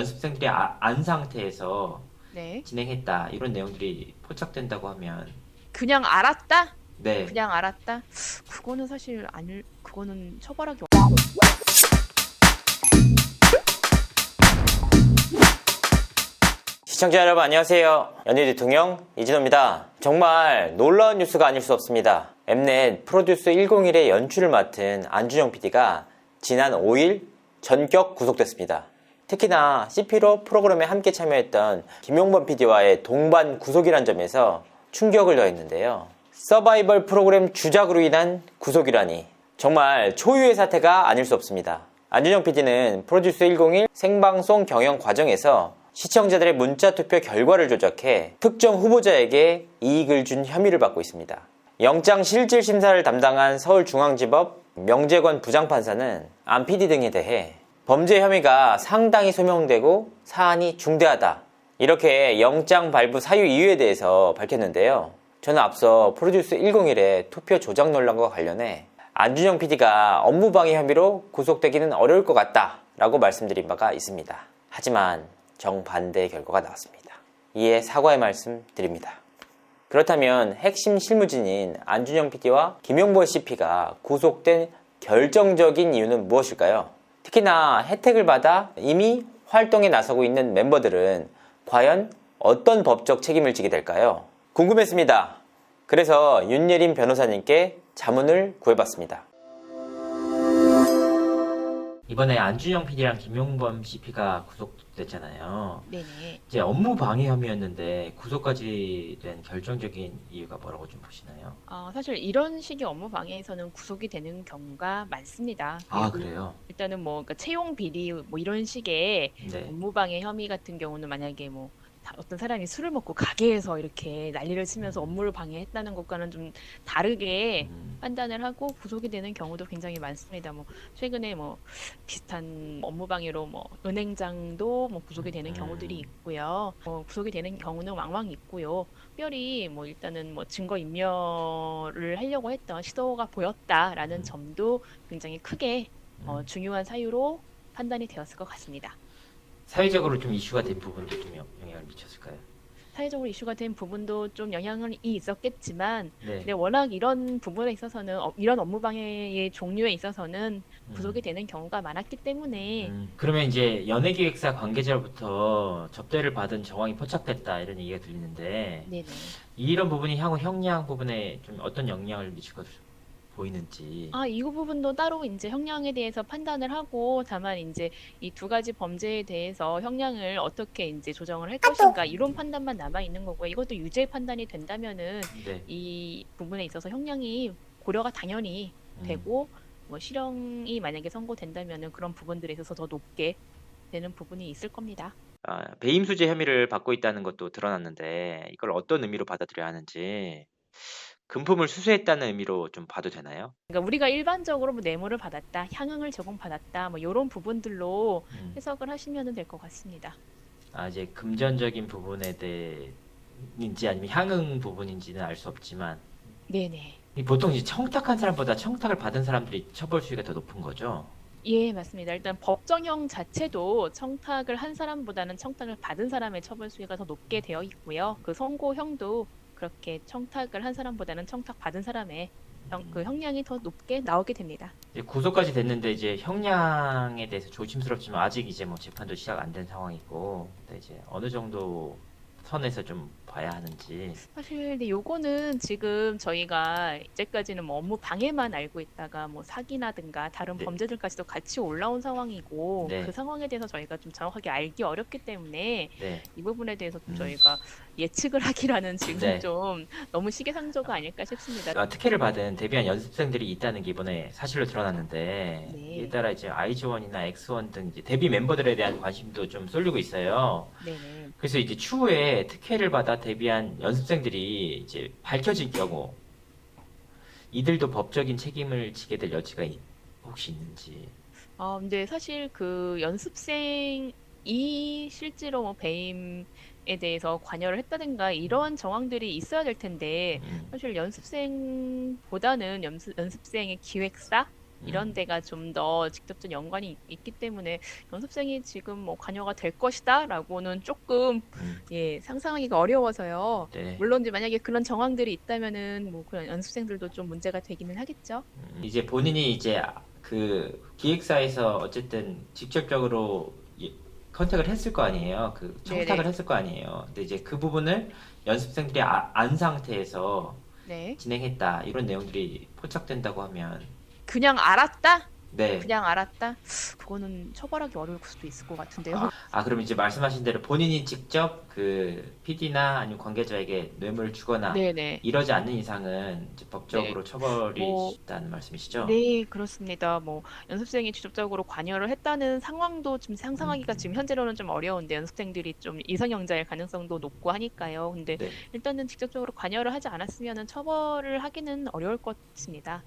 연습생들이 안 상태에서 네. 진행했다. 이런 내용들이 포착된다고 하면 그냥 알았다? 네. 그냥 알았다? 그거는 사실 아닐, 그거는 처벌하기 시청자 여러분 안녕하세요. 연예 대통령 이진호입니다. 정말 놀라운 뉴스가 아닐 수 없습니다. 엠넷 프로듀스 101의 연출을 맡은 안준영 PD가 지난 5일 전격 구속됐습니다. 특히나 CP로 프로그램에 함께 참여했던 김용범 PD와의 동반 구속이란 점에서 충격을 더했는데요. 서바이벌 프로그램 주작으로 인한 구속이라니 정말 초유의 사태가 아닐 수 없습니다. 안준영 PD는 프로듀스 101 생방송 경영 과정에서 시청자들의 문자 투표 결과를 조작해 특정 후보자에게 이익을 준 혐의를 받고 있습니다. 영장 실질 심사를 담당한 서울중앙지법 명재권 부장판사는 안 PD 등에 대해 범죄 혐의가 상당히 소명되고 사안이 중대하다, 이렇게 영장 발부 사유 이유에 대해서 밝혔는데요. 저는 앞서 프로듀스 101의 투표 조작 논란과 관련해 안준영 PD가 업무방해 혐의로 구속되기는 어려울 것 같다 라고 말씀드린 바가 있습니다. 하지만 정반대의 결과가 나왔습니다. 이에 사과의 말씀 드립니다. 그렇다면 핵심 실무진인 안준영 PD와 김용보 CP가 구속된 결정적인 이유는 무엇일까요? 특히나 혜택을 받아 이미 활동에 나서고 있는 멤버들은 과연 어떤 법적 책임을 지게 될까요? 궁금했습니다. 그래서 윤예린 변호사님께 자문을 구해봤습니다. 이번에 안준영 PD랑 김용범 CP가 구속됐잖아요. 네네. 이제 업무 방해 혐의였는데 구속까지 된 결정적인 이유가 뭐라고 좀 보시나요? 사실 이런 식의 업무 방해에서는 구속이 되는 경우가 많습니다. 아, 그래요? 일단은 뭐 그러니까 채용 비리 뭐 이런 식의 네. 업무 방해 혐의 같은 경우는 만약에 뭐 어떤 사람이 술을 먹고 가게에서 이렇게 난리를 치면서 업무를 방해했다는 것과는 좀 다르게 음, 판단을 하고 구속이 되는 경우도 굉장히 많습니다. 뭐 최근에 뭐 비슷한 업무 방해로 뭐 은행장도 뭐 구속이 되는 경우들이 음, 있고요. 구속이 되는 경우는 왕왕 있고요. 특별히 뭐 일단은 뭐 증거 인멸을 하려고 했던 시도가 보였다라는 음, 점도 굉장히 크게 음. 중요한 사유로 판단이 되었을 것 같습니다. 사회적으로 좀 이슈가 된 부분도 좀 영향을 미쳤을까요? 사회적으로 이슈가 된 부분도 좀 영향이 있었겠지만, 네. 근데 워낙 이런 부분에 있어서는 이런 업무 방해의 종류에 있어서는 음, 구속이 되는 경우가 많았기 때문에, 그러면 이제 연예기획사 관계자로부터 접대를 받은 정황이 포착됐다 이런 얘기가 들리는데 네네. 이런 부분이 향후 형량 부분에 좀 어떤 영향을 미칠 것으로 보이는지. 이 부분도 따로 이제 형량에 대해서 판단을 하고, 다만 이제 이 두 가지 범죄에 대해서 형량을 어떻게 이제 조정을 할 것인가, 이런 판단만 남아 있는 거고요. 이것도 유죄 판단이 된다면은 네. 이 부분에 있어서 형량이 고려가 당연히 음, 되고, 뭐 실형이 만약에 선고된다면은 그런 부분들에 있어서 더 높게 되는 부분이 있을 겁니다. 배임수재 혐의를 받고 있다는 것도 드러났는데 이걸 어떤 의미로 받아들여야 하는지, 금품을 수수했다는 의미로 좀 봐도 되나요? 그러니까 우리가 일반적으로 뭐 뇌물을 받았다, 향응을 제공받았다, 뭐 이런 부분들로 음, 해석을 하시면 될 것 같습니다. 이제 금전적인 부분에 대해인지 아니면 향응 부분인지는 알 수 없지만 네네. 보통 이제 청탁한 사람보다 청탁을 받은 사람들이 처벌 수위가 더 높은 거죠. 예, 맞습니다. 일단 법정형 자체도 청탁을 한 사람보다는 청탁을 받은 사람의 처벌 수위가 더 높게 되어 있고요. 그 선고형도 그렇게 청탁을 한 사람보다는 청탁 받은 사람의 그 형량이 더 높게 나오게 됩니다. 이제 구속까지 됐는데 이제 형량에 대해서 조심스럽지만 아직 이제 뭐 재판도 시작 안 된 상황이고, 근데 이제 어느 정도 선에서 좀 봐야 하는지. 사실 근데 요거는 지금 저희가 이제까지는 뭐 업무 방해만 알고 있다가 뭐 사기나든가 다른 네, 범죄들까지도 같이 올라온 상황이고 그 네, 상황에 대해서 저희가 좀 정확하게 알기 어렵기 때문에 네, 이 부분에 대해서 좀 음, 저희가 예측을 하기라는 지금 네. 좀 너무 시기상조가 아닐까 싶습니다. 특혜를 받은 데뷔한 연습생들이 있다는 게 이번에 사실로 드러났는데 이에 네, 따라 이제 아이즈원이나 엑스원 등 이제 데뷔 멤버들에 대한 관심도 좀 쏠리고 있어요. 네네. 그래서 이제 추후에 특혜를 받아 데뷔한 연습생들이 이제 밝혀질 경우 이들도 법적인 책임을 지게 될 여지가 혹시 있는지. 근데 사실 그 연습생이 실제로 뭐 배임에 대해서 관여를 했다든가 이러한 정황들이 있어야 될 텐데 음, 사실 연습생보다는 연습생의 기획사 이런 데가 좀 더 직접적 연관이 있기 때문에 연습생이 지금 뭐 관여가 될 것이다라고는 조금 음, 예, 상상하기가 어려워서요. 네. 물론 이제 만약에 그런 정황들이 있다면은 뭐 그런 연습생들도 좀 문제가 되기는 하겠죠. 이제 본인이 이제 그 기획사에서 어쨌든 직접적으로 컨택을 했을 거 아니에요. 그 청탁을 네네. 했을 거 아니에요. 근데 이제 그 부분을 연습생들이 안 상태에서 네. 진행했다. 이런 내용들이 포착된다고 하면 그냥 알았다? 네. 그냥 알았다? 그거는 처벌하기 어려울 수도 있을 것 같은데요. 그럼 이제 말씀하신 대로 본인이 직접 그 PD나 아니면 관계자에게 뇌물을 주거나 네네. 이러지 않는 이상은 이제 네. 법적으로 처벌이 뭐, 있다는 말씀이시죠? 네, 그렇습니다. 뭐, 연습생이 직접적으로 관여를 했다는 상황도 지금 상상하기가 지금 현재로는 좀 어려운데, 연습생들이 좀 이성영자일 가능성도 높고 하니까요. 근데 네. 일단은 직접적으로 관여를 하지 않았으면 처벌을 하기는 어려울 것 같습니다.